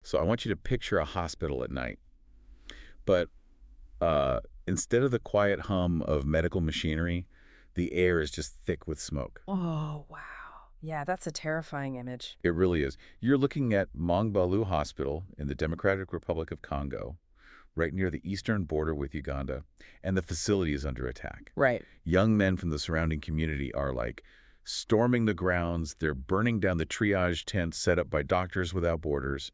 So I want you to picture a hospital at night. But instead of the quiet hum of medical machinery, the air is just thick with smoke. Oh, wow. Yeah, that's a terrifying image. It really is. You're looking at Mongbalu Hospital in the Democratic Republic of Congo, right near the eastern border with Uganda, and the facility is under attack. Right. Young men from the surrounding community are like storming the grounds. They're burning down the triage tents set up by Doctors Without Borders,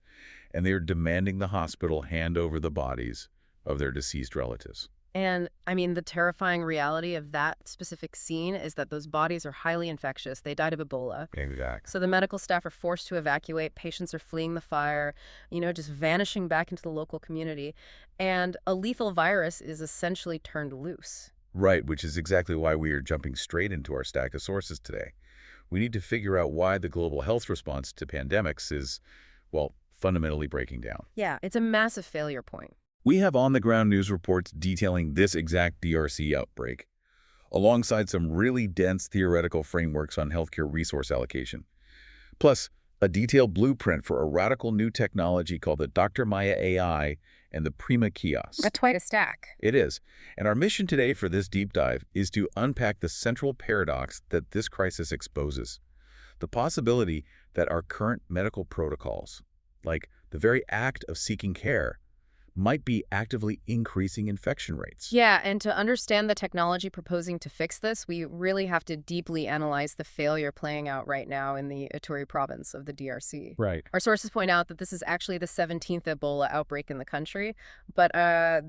and they're demanding the hospital hand over the bodies of their deceased relatives. And, I mean, the terrifying reality of that specific scene is that those bodies are highly infectious. They died of Ebola. Exactly. So the medical staff are forced to evacuate. Patients are fleeing the fire, just vanishing back into the local community. And a lethal virus is essentially turned loose. Right, which is exactly why we are jumping straight into our stack of sources today. We need to figure out why the global health response to pandemics is, well, fundamentally breaking down. Yeah, it's a massive failure point. We have on-the-ground news reports detailing this exact DRC outbreak, alongside some really dense theoretical frameworks on healthcare resource allocation. Plus, a detailed blueprint for a radical new technology called the Dr. Maya AI and the Prima kiosk. That's quite a stack. It is. And our mission today for this deep dive is to unpack the central paradox that this crisis exposes. The possibility that our current medical protocols, like the very act of seeking care, might be actively increasing infection rates. Yeah, and to understand the technology proposing to fix this, we really have to deeply analyze the failure playing out right now in the Ituri province of the DRC. Right. Our sources point out that this is actually the 17th Ebola outbreak in the country, but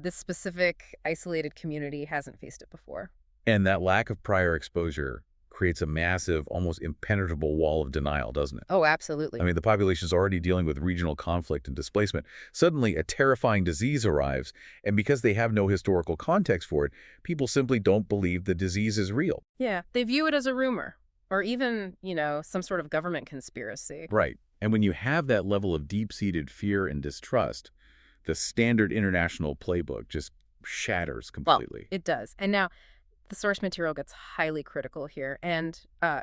this specific isolated community hasn't faced it before. And that lack of prior exposure creates a massive, almost impenetrable wall of denial, doesn't it? Oh, absolutely. I mean, the population is already dealing with regional conflict and displacement. Suddenly, a terrifying disease arrives, and because they have no historical context for it, people simply don't believe the disease is real. Yeah, they view it as a rumor, or even, some sort of government conspiracy. Right. And when you have that level of deep-seated fear and distrust, the standard international playbook just shatters completely. Well, it does. And now, the source material gets highly critical here. And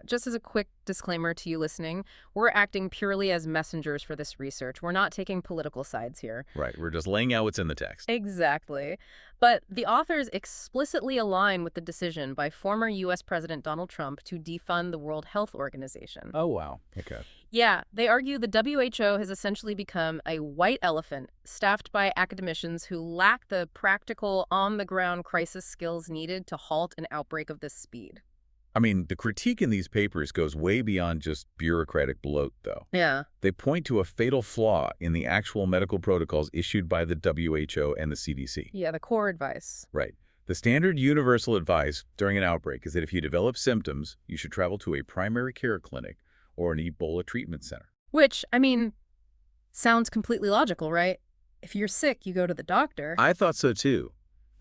just as a quick disclaimer to you listening, we're acting purely as messengers for this research. We're not taking political sides here. Right. We're just laying out what's in the text. Exactly. But the authors explicitly align with the decision by former U.S. President Donald Trump to defund the World Health Organization. Oh, wow. Okay. Yeah, they argue the WHO has essentially become a white elephant staffed by academicians who lack the practical, on-the-ground crisis skills needed to halt an outbreak of this speed. I mean, the critique in these papers goes way beyond just bureaucratic bloat, though. Yeah. They point to a fatal flaw in the actual medical protocols issued by the WHO and the CDC. Yeah, the core advice. Right. The standard universal advice during an outbreak is that if you develop symptoms, you should travel to a primary care clinic or an Ebola treatment center. Which, sounds completely logical, right? If you're sick, you go to the doctor. I thought so too,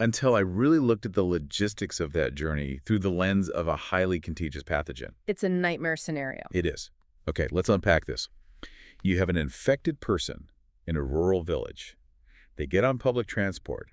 until I really looked at the logistics of that journey through the lens of a highly contagious pathogen. It's a nightmare scenario. It is. Okay, let's unpack this. You have an infected person in a rural village. They get on public transport.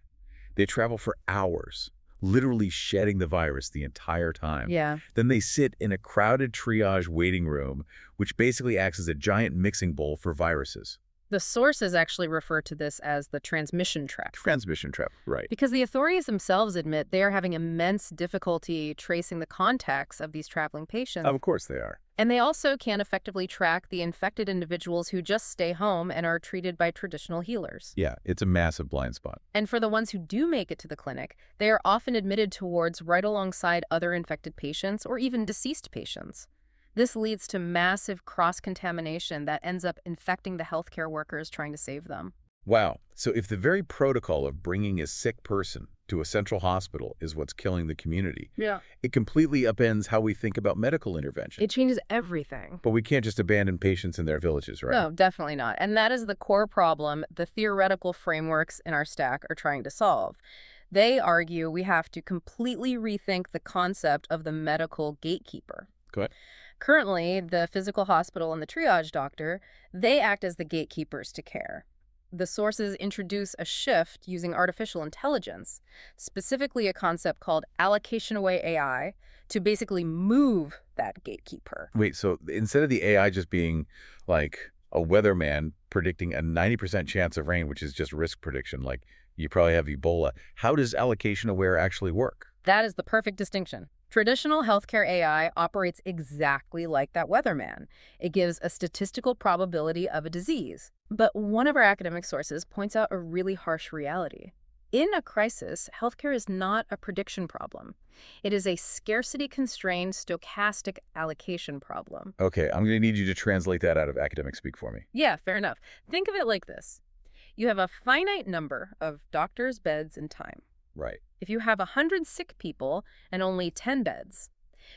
They travel for hours, literally shedding the virus the entire time. Yeah. Then they sit in a crowded triage waiting room, which basically acts as a giant mixing bowl for viruses. The sources actually refer to this as the transmission trap. Transmission trap, right. Because the authorities themselves admit they are having immense difficulty tracing the contacts of these traveling patients. Of course they are. And they also can't effectively track the infected individuals who just stay home and are treated by traditional healers. Yeah, it's a massive blind spot. And for the ones who do make it to the clinic, they are often admitted to wards right alongside other infected patients or even deceased patients. This leads to massive cross-contamination that ends up infecting the healthcare workers trying to save them. Wow. So if the very protocol of bringing a sick person to a central hospital is what's killing the community, it completely upends how we think about medical intervention. It changes everything. But we can't just abandon patients in their villages, right? No, definitely not. And that is the core problem the theoretical frameworks in our stack are trying to solve. They argue we have to completely rethink the concept of the medical gatekeeper. Go ahead. Currently, the physical hospital and the triage doctor, they act as the gatekeepers to care. The sources introduce a shift using artificial intelligence, specifically a concept called allocation away AI, to basically move that gatekeeper. Wait, so instead of the AI just being like A weatherman predicting a 90% chance of rain, which is just risk prediction, like you probably have Ebola. How does allocation-aware actually work? That is the perfect distinction. Traditional healthcare AI operates exactly like that weatherman. It gives a statistical probability of a disease. But one of our academic sources points out a really harsh reality. In a crisis, healthcare is not a prediction problem. It is a scarcity-constrained stochastic allocation problem. Okay, I'm going to need you to translate that out of academic speak for me. Yeah, fair enough. Think of it like this. You have a finite number of doctors, beds, and time. Right. If you have 100 sick people and only 10 beds,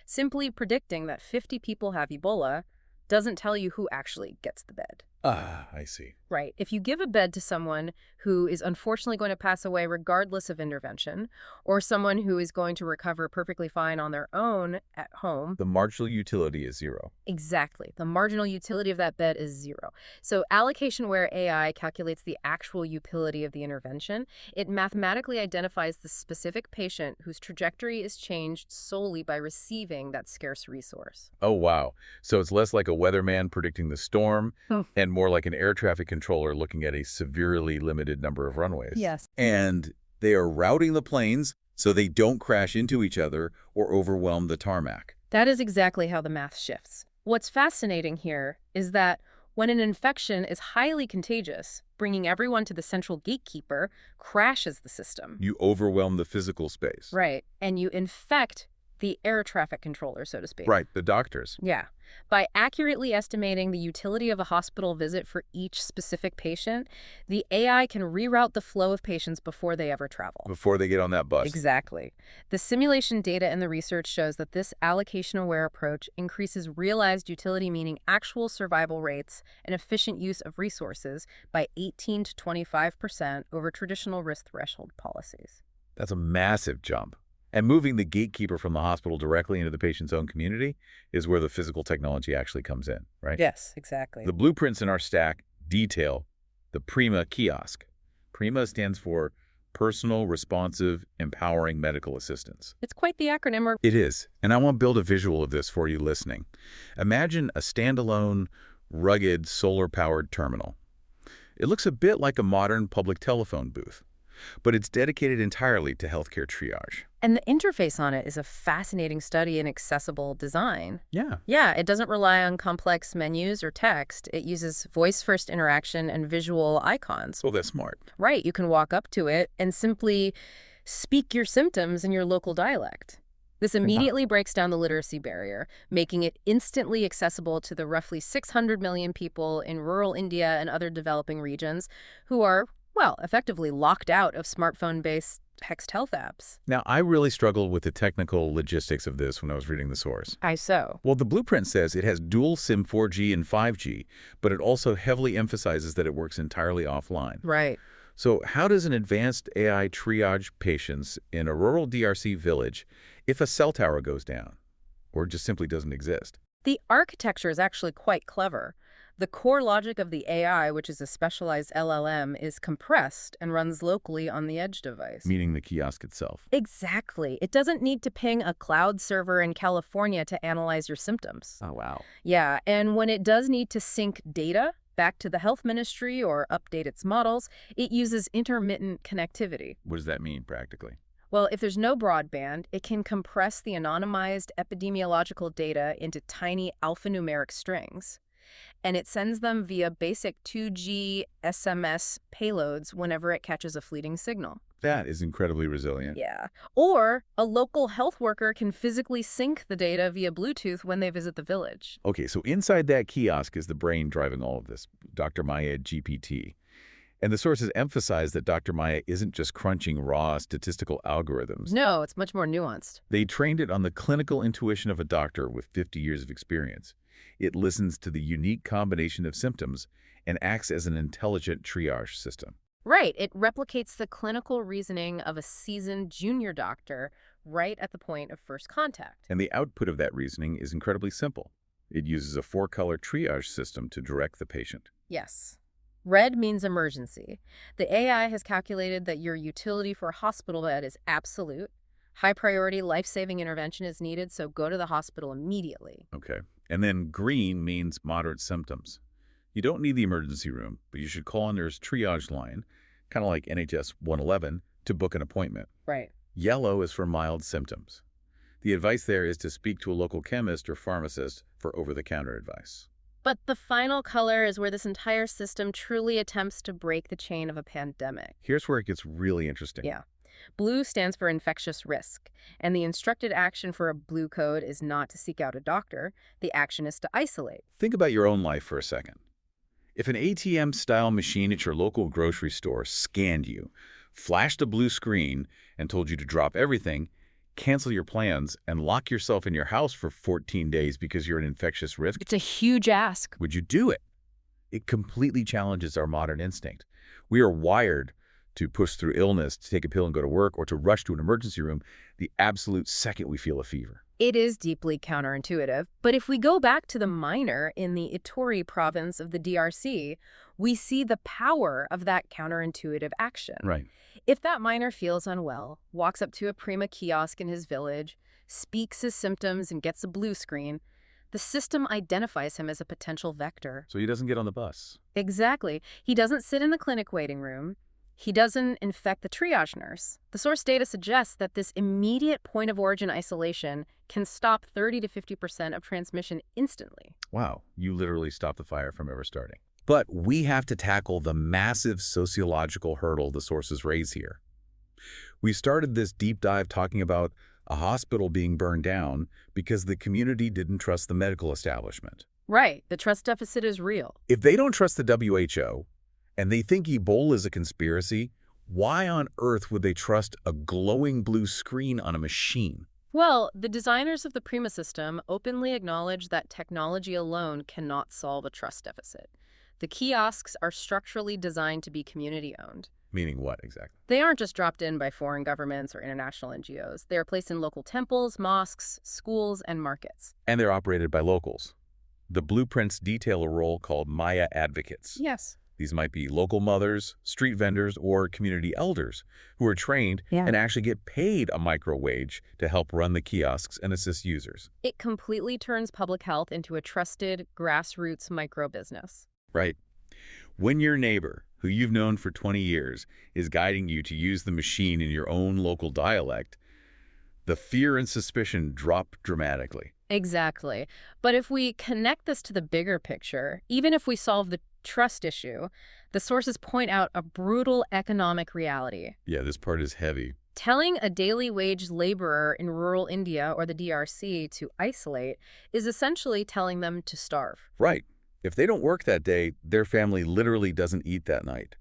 simply predicting that 50 people have Ebola doesn't tell you who actually gets the bed. Ah, I see. Right. If you give a bed to someone who is unfortunately going to pass away regardless of intervention, or someone who is going to recover perfectly fine on their own at home. The marginal utility is zero. Exactly. The marginal utility of that bed is zero. So allocation-aware AI calculates the actual utility of the intervention. It mathematically identifies the specific patient whose trajectory is changed solely by receiving that scarce resource. Oh, wow. So it's less like a weatherman predicting the storm and more like an air traffic controller looking at a severely limited number of runways. Yes. And they are routing the planes so they don't crash into each other or overwhelm the tarmac. That is exactly how the math shifts. What's fascinating here is that when an infection is highly contagious, bringing everyone to the central gatekeeper crashes the system. You overwhelm the physical space. Right. And you infect the air traffic controller, so to speak. Right, the doctors. Yeah. By accurately estimating the utility of a hospital visit for each specific patient, the AI can reroute the flow of patients before they ever travel. Before they get on that bus. Exactly. The simulation data and the research shows that this allocation-aware approach increases realized utility, meaning actual survival rates and efficient use of resources, by 18 to 25% over traditional risk threshold policies. That's a massive jump. And moving the gatekeeper from the hospital directly into the patient's own community is where the physical technology actually comes in, right? Yes, exactly. The blueprints in our stack detail the PRIMA kiosk. PRIMA stands for Personal, Responsive, Empowering Medical Assistance. It's quite the acronym. It is, and I want to build a visual of this for you listening. Imagine a standalone, rugged, solar-powered terminal. It looks a bit like a modern public telephone booth, but it's dedicated entirely to healthcare triage. And the interface on it is a fascinating study in accessible design. Yeah. Yeah, it doesn't rely on complex menus or text. It uses voice-first interaction and visual icons. Oh, that's smart. Right, you can walk up to it and simply speak your symptoms in your local dialect. This immediately breaks down the literacy barrier, making it instantly accessible to the roughly 600 million people in rural India and other developing regions who are, well, effectively locked out of smartphone-based text health apps. Now, I really struggled with the technical logistics of this when I was reading the source. Well, the blueprint says it has dual SIM 4G and 5G, but it also heavily emphasizes that it works entirely offline. Right. So how does an advanced AI triage patients in a rural DRC village if a cell tower goes down or just simply doesn't exist? The architecture is actually quite clever. The core logic of the AI, which is a specialized LLM, is compressed and runs locally on the edge device. Meaning the kiosk itself. Exactly. It doesn't need to ping a cloud server in California to analyze your symptoms. Oh, wow. Yeah, and when it does need to sync data back to the health ministry or update its models, it uses intermittent connectivity. What does that mean practically? Well, if there's no broadband, it can compress the anonymized epidemiological data into tiny alphanumeric strings, and it sends them via basic 2G SMS payloads whenever it catches a fleeting signal. That is incredibly resilient. Yeah. Or a local health worker can physically sync the data via Bluetooth when they visit the village. Okay, so inside that kiosk is the brain driving all of this, Dr. Maya GPT. And the sources emphasize that Dr. Maya isn't just crunching raw statistical algorithms. No, it's much more nuanced. They trained it on the clinical intuition of a doctor with 50 years of experience. It listens to the unique combination of symptoms and acts as an intelligent triage system. Right. It replicates the clinical reasoning of a seasoned junior doctor right at the point of first contact. And the output of that reasoning is incredibly simple. It uses a 4-color triage system to direct the patient. Yes. Red means emergency. The AI has calculated that your utility for a hospital bed is absolute. High-priority life-saving intervention is needed, so go to the hospital immediately. Okay. And then green means moderate symptoms. You don't need the emergency room, but you should call on their triage line, kind of like NHS 111, to book an appointment. Right. Yellow is for mild symptoms. The advice there is to speak to a local chemist or pharmacist for over-the-counter advice. But the final color is where this entire system truly attempts to break the chain of a pandemic. Here's where it gets really interesting. Yeah. Blue stands for infectious risk, and the instructed action for a blue code is not to seek out a doctor. The action is to isolate. Think about your own life for a second. If an ATM-style machine at your local grocery store scanned you, flashed a blue screen, and told you to drop everything, cancel your plans, and lock yourself in your house for 14 days because you're an infectious risk, It's a huge ask. would you do it? It completely challenges our modern instinct. We are wired to push through illness, to take a pill and go to work, or to rush to an emergency room the absolute second we feel a fever. It is deeply counterintuitive, but if we go back to the miner in the Ituri province of the DRC, we see the power of that counterintuitive action. Right. If that miner feels unwell, walks up to a Prima kiosk in his village, speaks his symptoms, and gets a blue screen, the system identifies him as a potential vector. So he doesn't get on the bus. Exactly. He doesn't sit in the clinic waiting room. He doesn't infect the triage nurse. The source data suggests that this immediate point of origin isolation can stop 30 to 50% of transmission instantly. Wow, you literally stopped the fire from ever starting. But we have to tackle the massive sociological hurdle the sources raise here. We started this deep dive talking about a hospital being burned down because the community didn't trust the medical establishment. Right. The trust deficit is real. If they don't trust the WHO and they think Ebola is a conspiracy, why on earth would they trust a glowing blue screen on a machine? Well, the designers of the Prima system openly acknowledge that technology alone cannot solve a trust deficit. The kiosks are structurally designed to be community-owned. Meaning what exactly? They aren't just dropped in by foreign governments or international NGOs. They are placed in local temples, mosques, schools, and markets. And they're operated by locals. The blueprints detail a role called Maya advocates. Yes. These might be local mothers, street vendors, or community elders who are trained and actually get paid a micro wage to help run the kiosks and assist users. It completely turns public health into a trusted, grassroots micro-business. Right. When your neighbor, who you've known for 20 years, is guiding you to use the machine in your own local dialect, the fear and suspicion drop dramatically. Exactly. But if we connect this to the bigger picture, even if we solve the trust issue, the sources point out a brutal economic reality. Yeah, this part is heavy. Telling a daily wage laborer in rural India or the DRC to isolate is essentially telling them to starve. Right. If they don't work that day, their family literally doesn't eat that night.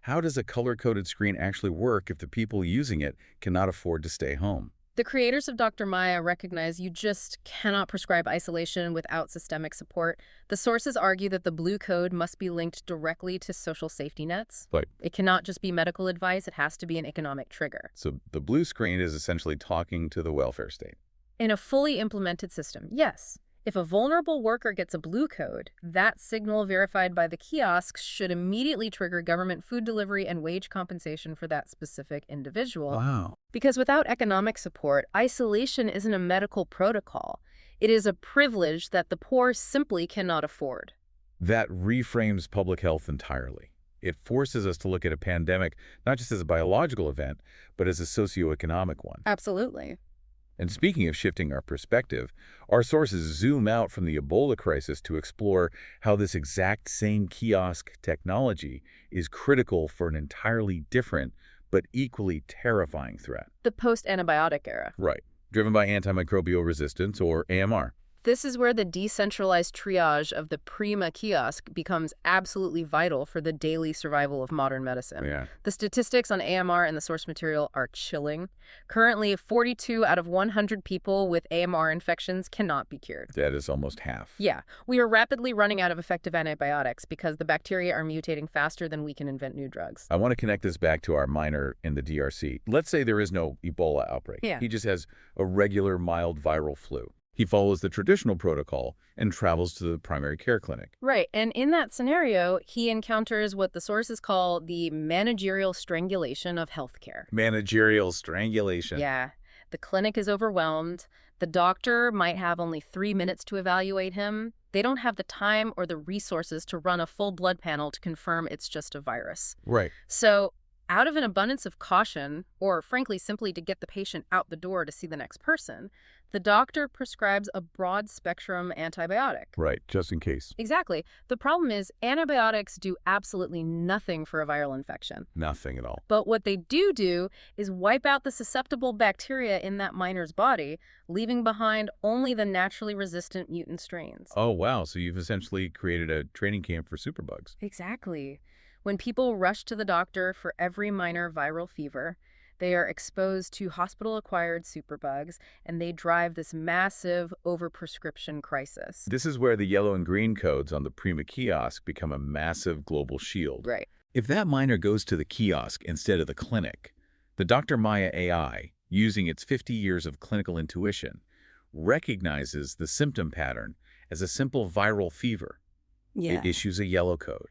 How does a color-coded screen actually work if the people using it cannot afford to stay home? The creators of Dr. Maya recognize you just cannot prescribe isolation without systemic support. The sources argue that the blue code must be linked directly to social safety nets. Right. It cannot just be medical advice. It has to be an economic trigger. So the blue screen is essentially talking to the welfare state. In a fully implemented system, yes. If a vulnerable worker gets a blue code, that signal verified by the kiosks should immediately trigger government food delivery and wage compensation for that specific individual. Wow. Because without economic support, isolation isn't a medical protocol. It is a privilege that the poor simply cannot afford. That reframes public health entirely. It forces us to look at a pandemic not just as a biological event, but as a socioeconomic one. Absolutely. And speaking of shifting our perspective, our sources zoom out from the Ebola crisis to explore how this exact same kiosk technology is critical for an entirely different but equally terrifying threat. The post-antibiotic era. Right. Driven by antimicrobial resistance, or AMR. This is where the decentralized triage of the Prima kiosk becomes absolutely vital for the daily survival of modern medicine. Yeah. The statistics on AMR in the source material are chilling. Currently, 42 out of 100 people with AMR infections cannot be cured. That is almost half. Yeah, we are rapidly running out of effective antibiotics because the bacteria are mutating faster than we can invent new drugs. I want to connect this back to our miner in the DRC. Let's say there is no Ebola outbreak. Yeah. He just has a regular mild viral flu. He follows the traditional protocol and travels to the primary care clinic. Right, and in that scenario, he encounters what the sources call the managerial strangulation of healthcare. Managerial strangulation. Yeah, the clinic is overwhelmed. The doctor might have only 3 minutes to evaluate him. They don't have the time or the resources to run a full blood panel to confirm it's just a virus. Right. So, out of an abundance of caution, or frankly, simply to get the patient out the door to see the next person, the doctor prescribes a broad spectrum antibiotic. Right, just in case. Exactly. The problem is antibiotics do absolutely nothing for a viral infection. Nothing at all. But what they do is wipe out the susceptible bacteria in that minor's body, leaving behind only the naturally resistant mutant strains. Oh, wow. So you've essentially created a training camp for superbugs. Exactly. When people rush to the doctor for every minor viral fever, they are exposed to hospital-acquired superbugs, and they drive this massive overprescription crisis. This is where the yellow and green codes on the Prima kiosk become a massive global shield. Right. If that minor goes to the kiosk instead of the clinic, the Dr. Maya AI, using its 50 years of clinical intuition, recognizes the symptom pattern as a simple viral fever. Yeah. It issues a yellow code.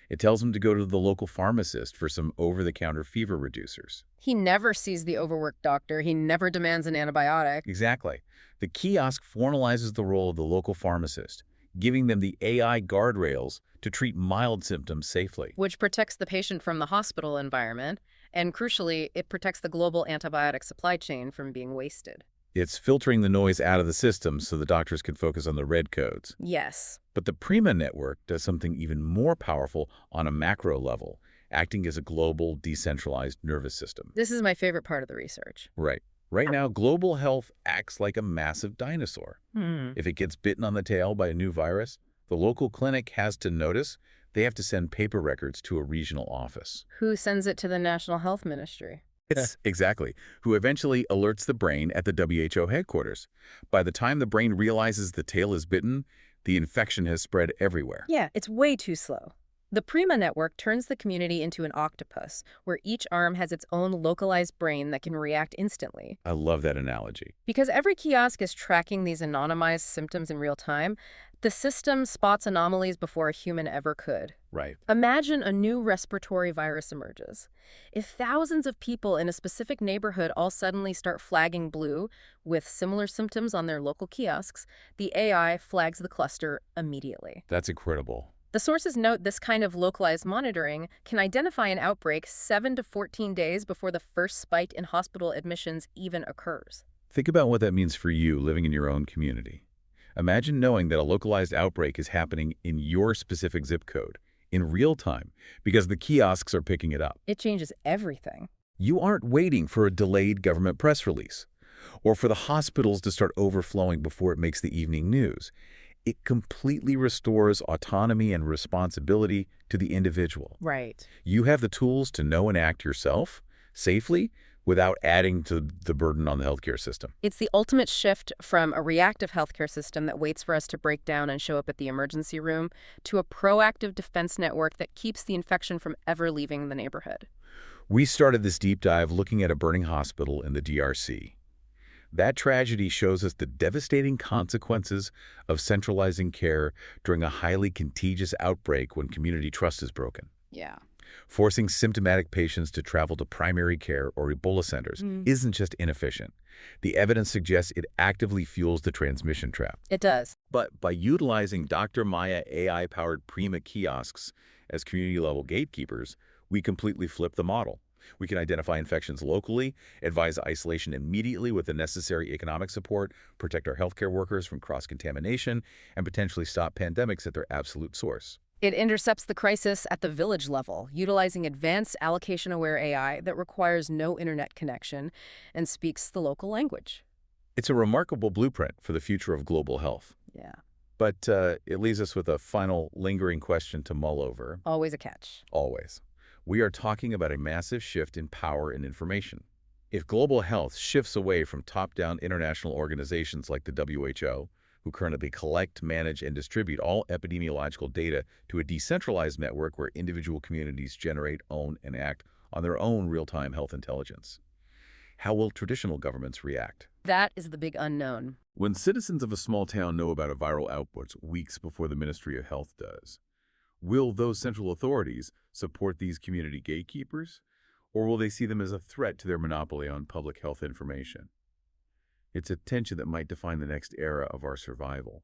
It tells him to go to the local pharmacist for some over-the-counter fever reducers. He never sees the overworked doctor. He never demands an antibiotic. Exactly. The kiosk formalizes the role of the local pharmacist, giving them the AI guardrails to treat mild symptoms safely. Which protects the patient from the hospital environment, and crucially, it protects the global antibiotic supply chain from being wasted. It's filtering the noise out of the system so the doctors can focus on the red codes. Yes. But the Prima network does something even more powerful on a macro level, acting as a global, decentralized nervous system. This is my favorite part of the research. Right. Right now, global health acts like a massive dinosaur. If it gets bitten on the tail by a new virus, the local clinic has to notice. They have to send paper records to a regional office. Who sends it to the National Health Ministry? Exactly. Who eventually alerts the brain at the WHO headquarters. By the time the brain realizes the tail is bitten, the infection has spread everywhere. Yeah, it's way too slow. The Prima network turns the community into an octopus, where each arm has its own localized brain that can react instantly. I love that analogy. Because every kiosk is tracking these anonymized symptoms in real time, the system spots anomalies before a human ever could. Right. Imagine a new respiratory virus emerges. If thousands of people in a specific neighborhood all suddenly start flagging blue with similar symptoms on their local kiosks, the AI flags the cluster immediately. That's incredible. The sources note this kind of localized monitoring can identify an outbreak 7 to 14 days before the first spike in hospital admissions even occurs. Think about what that means for you living in your own community. Imagine knowing that a localized outbreak is happening in your specific zip code in real time because the kiosks are picking it up. It changes everything. You aren't waiting for a delayed government press release or for the hospitals to start overflowing before it makes the evening news. It completely restores autonomy and responsibility to the individual. Right. You have the tools to know and act yourself safely without adding to the burden on the healthcare system. It's the ultimate shift from a reactive healthcare system that waits for us to break down and show up at the emergency room to a proactive defense network that keeps the infection from ever leaving the neighborhood. We started this deep dive looking at a burning hospital in the DRC. That tragedy shows us the devastating consequences of centralizing care during a highly contagious outbreak when community trust is broken. Yeah. Forcing symptomatic patients to travel to primary care or Ebola centers isn't just inefficient. The evidence suggests it actively fuels the transmission trap. It does. But by utilizing Dr. Maya AI-powered Prima kiosks as community-level gatekeepers, we completely flip the model. We can identify infections locally, advise isolation immediately with the necessary economic support, protect our healthcare workers from cross-contamination, and potentially stop pandemics at their absolute source. It intercepts the crisis at the village level, utilizing advanced allocation-aware AI that requires no internet connection and speaks the local language. It's a remarkable blueprint for the future of global health. Yeah. But it leaves us with a final lingering question to mull over. Always a catch. Always. We are talking about a massive shift in power and information. If global health shifts away from top-down international organizations like the WHO, who currently collect, manage, and distribute all epidemiological data to a decentralized network where individual communities generate, own, and act on their own real-time health intelligence, how will traditional governments react? That is the big unknown. When citizens of a small town know about a viral outbreak weeks before the Ministry of Health does, will those central authorities support these community gatekeepers, or will they see them as a threat to their monopoly on public health information? It's a tension that might define the next era of our survival.